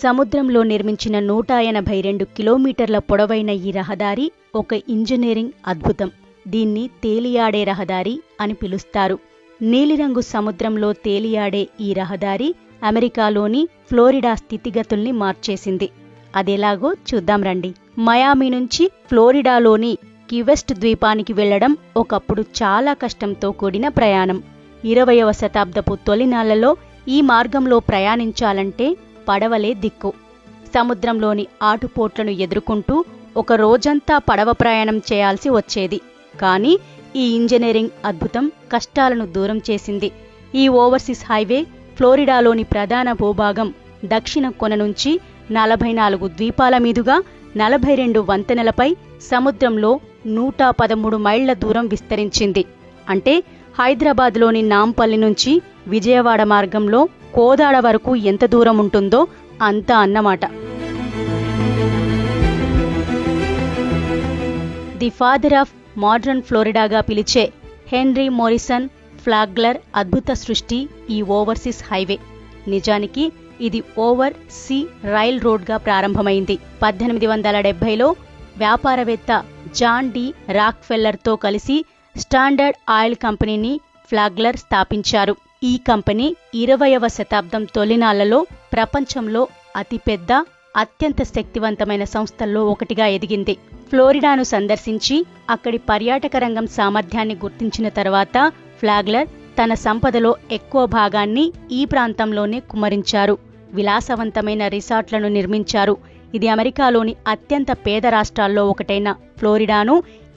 సముద్రంలో నిర్మించిన 182 కిలోమీటర్ల పొడవైన ఈ రహదారి ఒక ఇంజనీరింగ్ అద్భుతం. దీన్ని తేలియాడే రహదారి అని పిలుస్తారు. నీలిరంగు సముద్రంలో తేలియాడే ఈ రహదారి అమెరికాలోని ఫ్లోరిడా స్థితిగతుల్ని మార్చేసింది. అదెలాగో చూద్దాం రండి. మయామి నుంచి ఫ్లోరిడాలోని కీవెస్ట్ ద్వీపానికి వెళ్లడం ఒకప్పుడు చాలా కష్టంతో కూడిన ప్రయాణం. 20వ శతాబ్దపు తొలినాళ్లలో ఈ మార్గంలో ప్రయాణించాలంటే పడవలే దిక్కు. సముద్రంలోని ఆటుపోట్లను ఎదుర్కొంటూ ఒక రోజంతా పడవ ప్రయాణం చేయాల్సి వచ్చేది. కానీ ఈ ఇంజనీరింగ్ అద్భుతం కష్టాలను దూరం చేసింది. ఈ ఓవర్సీస్ హైవే ఫ్లోరిడాలోని ప్రధాన భూభాగం దక్షిణ కొన నుంచి 44 ద్వీపాల మీదుగా 42 వంతెనలపై సముద్రంలో 113 మైళ్ల దూరం విస్తరించింది. అంటే హైదరాబాద్లోని నాంపల్లి నుంచి విజయవాడ మార్గంలో కోదాడ వరకు ఎంత దూరం ఉంటుందో అంత అన్నమాట. ది ఫాదర్ ఆఫ్ మోడర్న్ ఫ్లోరిడాగా పిలిచే హెన్రీ మోరిసన్ ఫ్లాగ్లర్ అద్భుత సృష్టి ఈ ఓవర్సీస్ హైవే. నిజానికి ఇది ఓవర్ సీ రైల్ రోడ్గా ప్రారంభమైంది. 1870లో వ్యాపారవేత్త జాన్ డి రాక్ఫెల్లర్తో కలిసి స్టాండర్డ్ ఆయిల్ కంపెనీని ఫ్లాగ్లర్ స్థాపించారు. ఈ కంపెనీ 20వ శతాబ్దం తొలినాళ్లలో ప్రపంచంలో అతిపెద్ద, అత్యంత శక్తివంతమైన సంస్థల్లో ఒకటిగా ఎదిగింది. ఫ్లోరిడాను సందర్శించి అక్కడి పర్యాటక రంగం సామర్థ్యాన్ని గుర్తించిన తర్వాత ఫ్లాగ్లర్ తన సంపదలో ఎక్కువ భాగాన్ని ఈ ప్రాంతంలోనే కుమ్మరించారు. విలాసవంతమైన రిసార్ట్లను నిర్మించారు. ఇది అమెరికాలోని అత్యంత పేద రాష్ట్రాల్లో ఒకటైన ఫ్లోరిడాను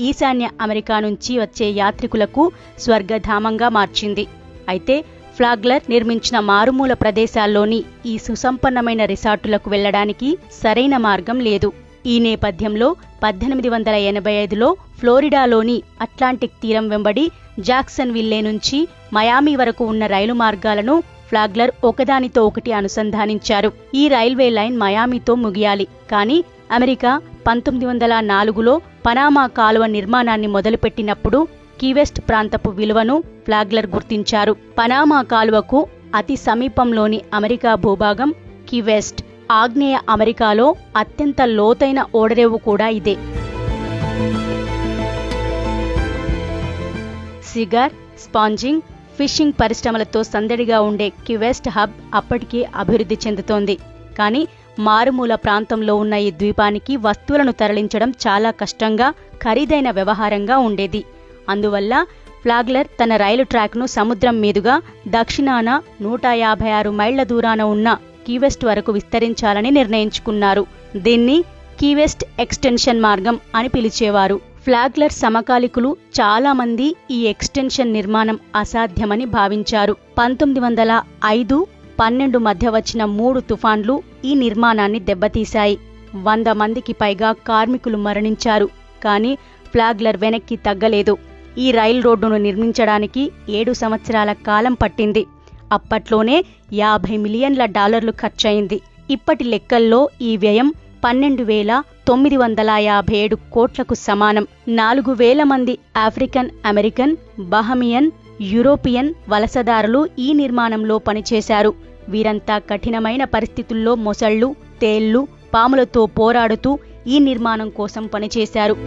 ఈశాన్య అమెరికా నుంచి వచ్చే యాత్రికులకు స్వర్గధామంగా మార్చింది. అయితే ఫ్లాగ్లర్ నిర్మించిన మారుమూల ప్రదేశాల్లోని ఈ సుసంపన్నమైన రిసార్టులకు వెళ్లడానికి సరైన మార్గం లేదు. ఈ నేపథ్యంలో 1885లో ఫ్లోరిడాలోని అట్లాంటిక్ తీరం వెంబడి జాక్సన్ విల్లే నుంచి మయామి వరకు ఉన్న రైలు మార్గాలను ఫ్లాగ్లర్ ఒకదానితో ఒకటి అనుసంధానించారు. ఈ రైల్వే లైన్ మయామితో ముగియాలి. కానీ అమెరికా 1904లో పనామా కాలువ నిర్మాణాన్ని మొదలుపెట్టినప్పుడు కీవెస్ట్ ప్రాంతపు విలువను ఫ్లాగ్లర్ గుర్తించారు. పనామా కాలువకు అతి సమీపంలోని అమెరికా భూభాగం కీవెస్ట్. ఆగ్నేయ అమెరికాలో అత్యంత లోతైన ఓడరేవు కూడా ఇదే. సిగార్, స్పాంజింగ్, ఫిషింగ్ పరిశ్రమలతో సందడిగా ఉండే కీవెస్ట్ హబ్ అప్పటికే అభివృద్ధి చెందుతోంది. కానీ మారుమూల ప్రాంతంలో ఉన్న ఈ ద్వీపానికి వస్తువులను తరలించడం చాలా కష్టంగా, ఖరీదైన వ్యవహారంగా ఉండేది. అందువల్ల ఫ్లాగ్లర్ తన రైలు ట్రాక్ను సముద్రం మీదుగా దక్షిణాన 156 మైళ్ల దూరాన ఉన్న కీవెస్ట్ వరకు విస్తరించాలని నిర్ణయించుకున్నారు. దీన్ని కీవెస్ట్ ఎక్స్టెన్షన్ మార్గం అని పిలిచేవారు. ఫ్లాగ్లర్ సమకాలికులు చాలా మంది ఈ ఎక్స్టెన్షన్ నిర్మాణం అసాధ్యమని భావించారు. 1905-12 మధ్య వచ్చిన 3 తుఫాన్లు ఈ నిర్మాణాన్ని దెబ్బతీశాయి. 100 మందికి పైగా కార్మికులు మరణించారు. కానీ ఫ్లాగ్లర్ వెనక్కి తగ్గలేదు. ఈ రైల్ రోడ్డును నిర్మించడానికి 7 సంవత్సరాల కాలం పట్టింది. అప్పట్లోనే $50 మిలియన్ల ఖర్చయింది. ఇప్పటి లెక్కల్లో ఈ వ్యయం 12,957 కోట్లకు సమానం. 4,000 మంది ఆఫ్రికన్ అమెరికన్, బహమియన్, యూరోపియన్ వలసదారులు ఈ నిర్మాణంలో పనిచేశారు. వీరంతా కఠినమైన పరిస్థితుల్లో మొసళ్లు, తేళ్లు, పాములతో పోరాడుతూ ఈ నిర్మాణం కోసం పనిచేశారు.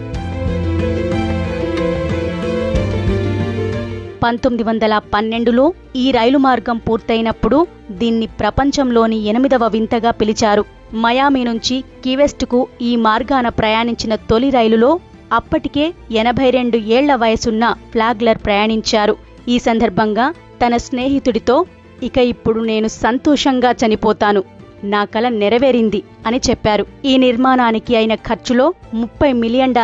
1912లో ఈ రైలు మార్గం పూర్తయినప్పుడు దీన్ని ప్రపంచంలోని 8వ వింతగా పిలిచారు. మయామి నుంచి కీవెస్ట్కు ఈ మార్గాన ప్రయాణించిన తొలి రైలులో అప్పటికే 82 ఏళ్ల వయసున్న ఫ్లాగ్లర్ ప్రయాణించారు. ఈ సందర్భంగా తన స్నేహితుడితో, ఇక ఇప్పుడు నేను సంతోషంగా చనిపోతాను, నా కల నెరవేరింది అని చెప్పారు. ఈ నిర్మాణానికి అయిన ఖర్చులో $30 మిలియన్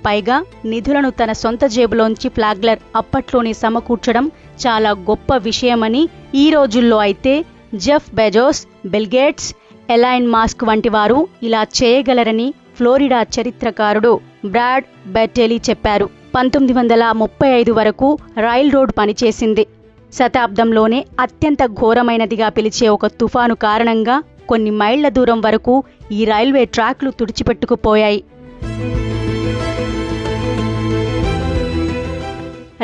పైగా నిధులను తన సొంత జేబులోంచి ఫ్లాగ్లర్ అప్పట్లోనే సమకూర్చడం చాలా గొప్ప విషయమని, ఈ రోజుల్లో అయితే Jeff Bezos, bill gates, Elon Musk వంటి వారు ఇలా చేయగలరని ఫ్లోరిడా చరిత్రకారుడు బ్రాడ్ బెట్టెలీ చెప్పారు. 1935 వరకు రైల్ రోడ్ పనిచేసింది. శతాబ్దంలోనే అత్యంత ఘోరమైనదిగా పిలిచే ఒక తుఫాను కారణంగా కొన్ని మైళ్ల దూరం వరకు ఈ రైల్వే ట్రాక్లు తుడిచిపెట్టుకుపోయాయి.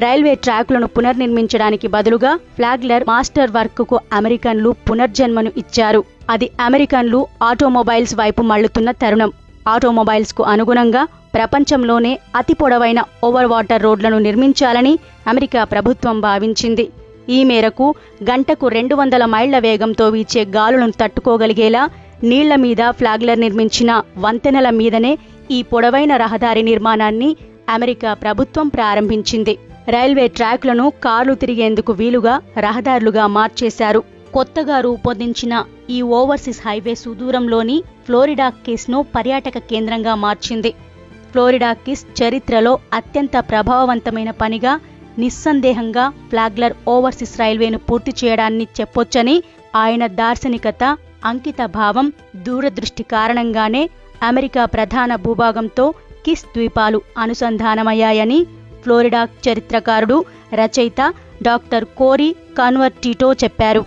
రైల్వే ట్రాకులను పునర్నిర్మించడానికి బదులుగా ఫ్లాగ్లర్ మాస్టర్ వర్క్కు అమెరికన్లు పునర్జన్మను ఇచ్చారు. అది అమెరికన్లు ఆటోమొబైల్స్ వైపు మళ్లుతున్న తరుణం. ఆటోమొబైల్స్కు అనుగుణంగా ప్రపంచంలోనే అతి పొడవైన ఓవర్ వాటర్ రోడ్లను నిర్మించాలని అమెరికా ప్రభుత్వం భావించింది. ఈ మేరకు గంటకు 200 మైళ్ల వేగంతో వీచే గాలులను తట్టుకోగలిగేలా నీళ్ల మీద ఫ్లాగ్లర్ నిర్మించిన వంతెనల మీదనే ఈ పొడవైన రహదారి నిర్మాణాన్ని అమెరికా ప్రభుత్వం ప్రారంభించింది. రైల్వే ట్రాక్లను కార్లు తిరిగేందుకు వీలుగా రహదారులుగా మార్చేశారు. కొత్తగా రూపొందించిన ఈ ఓవర్సీస్ హైవే సుదూరంలోని ఫ్లోరిడా కీస్ను పర్యాటక కేంద్రంగా మార్చింది. ఫ్లోరిడా కీస్ చరిత్రలో అత్యంత ప్రభావవంతమైన పనిగా నిస్సందేహంగా ఫ్లాగ్లర్ ఓవర్సీస్ రైల్వేను పూర్తి చేయడాన్ని చెప్పొచ్చని, ఆయన దార్శనికత, అంకిత భావం, దూరదృష్టి కారణంగానే అమెరికా ప్రధాన భూభాగంతో కీస్ ద్వీపాలు అనుసంధానమయ్యాయని ఫ్లోరిడా చరిత్రకారుడు, రచయిత డాక్టర్ కోరీ కన్వర్టిటో చెప్పారు.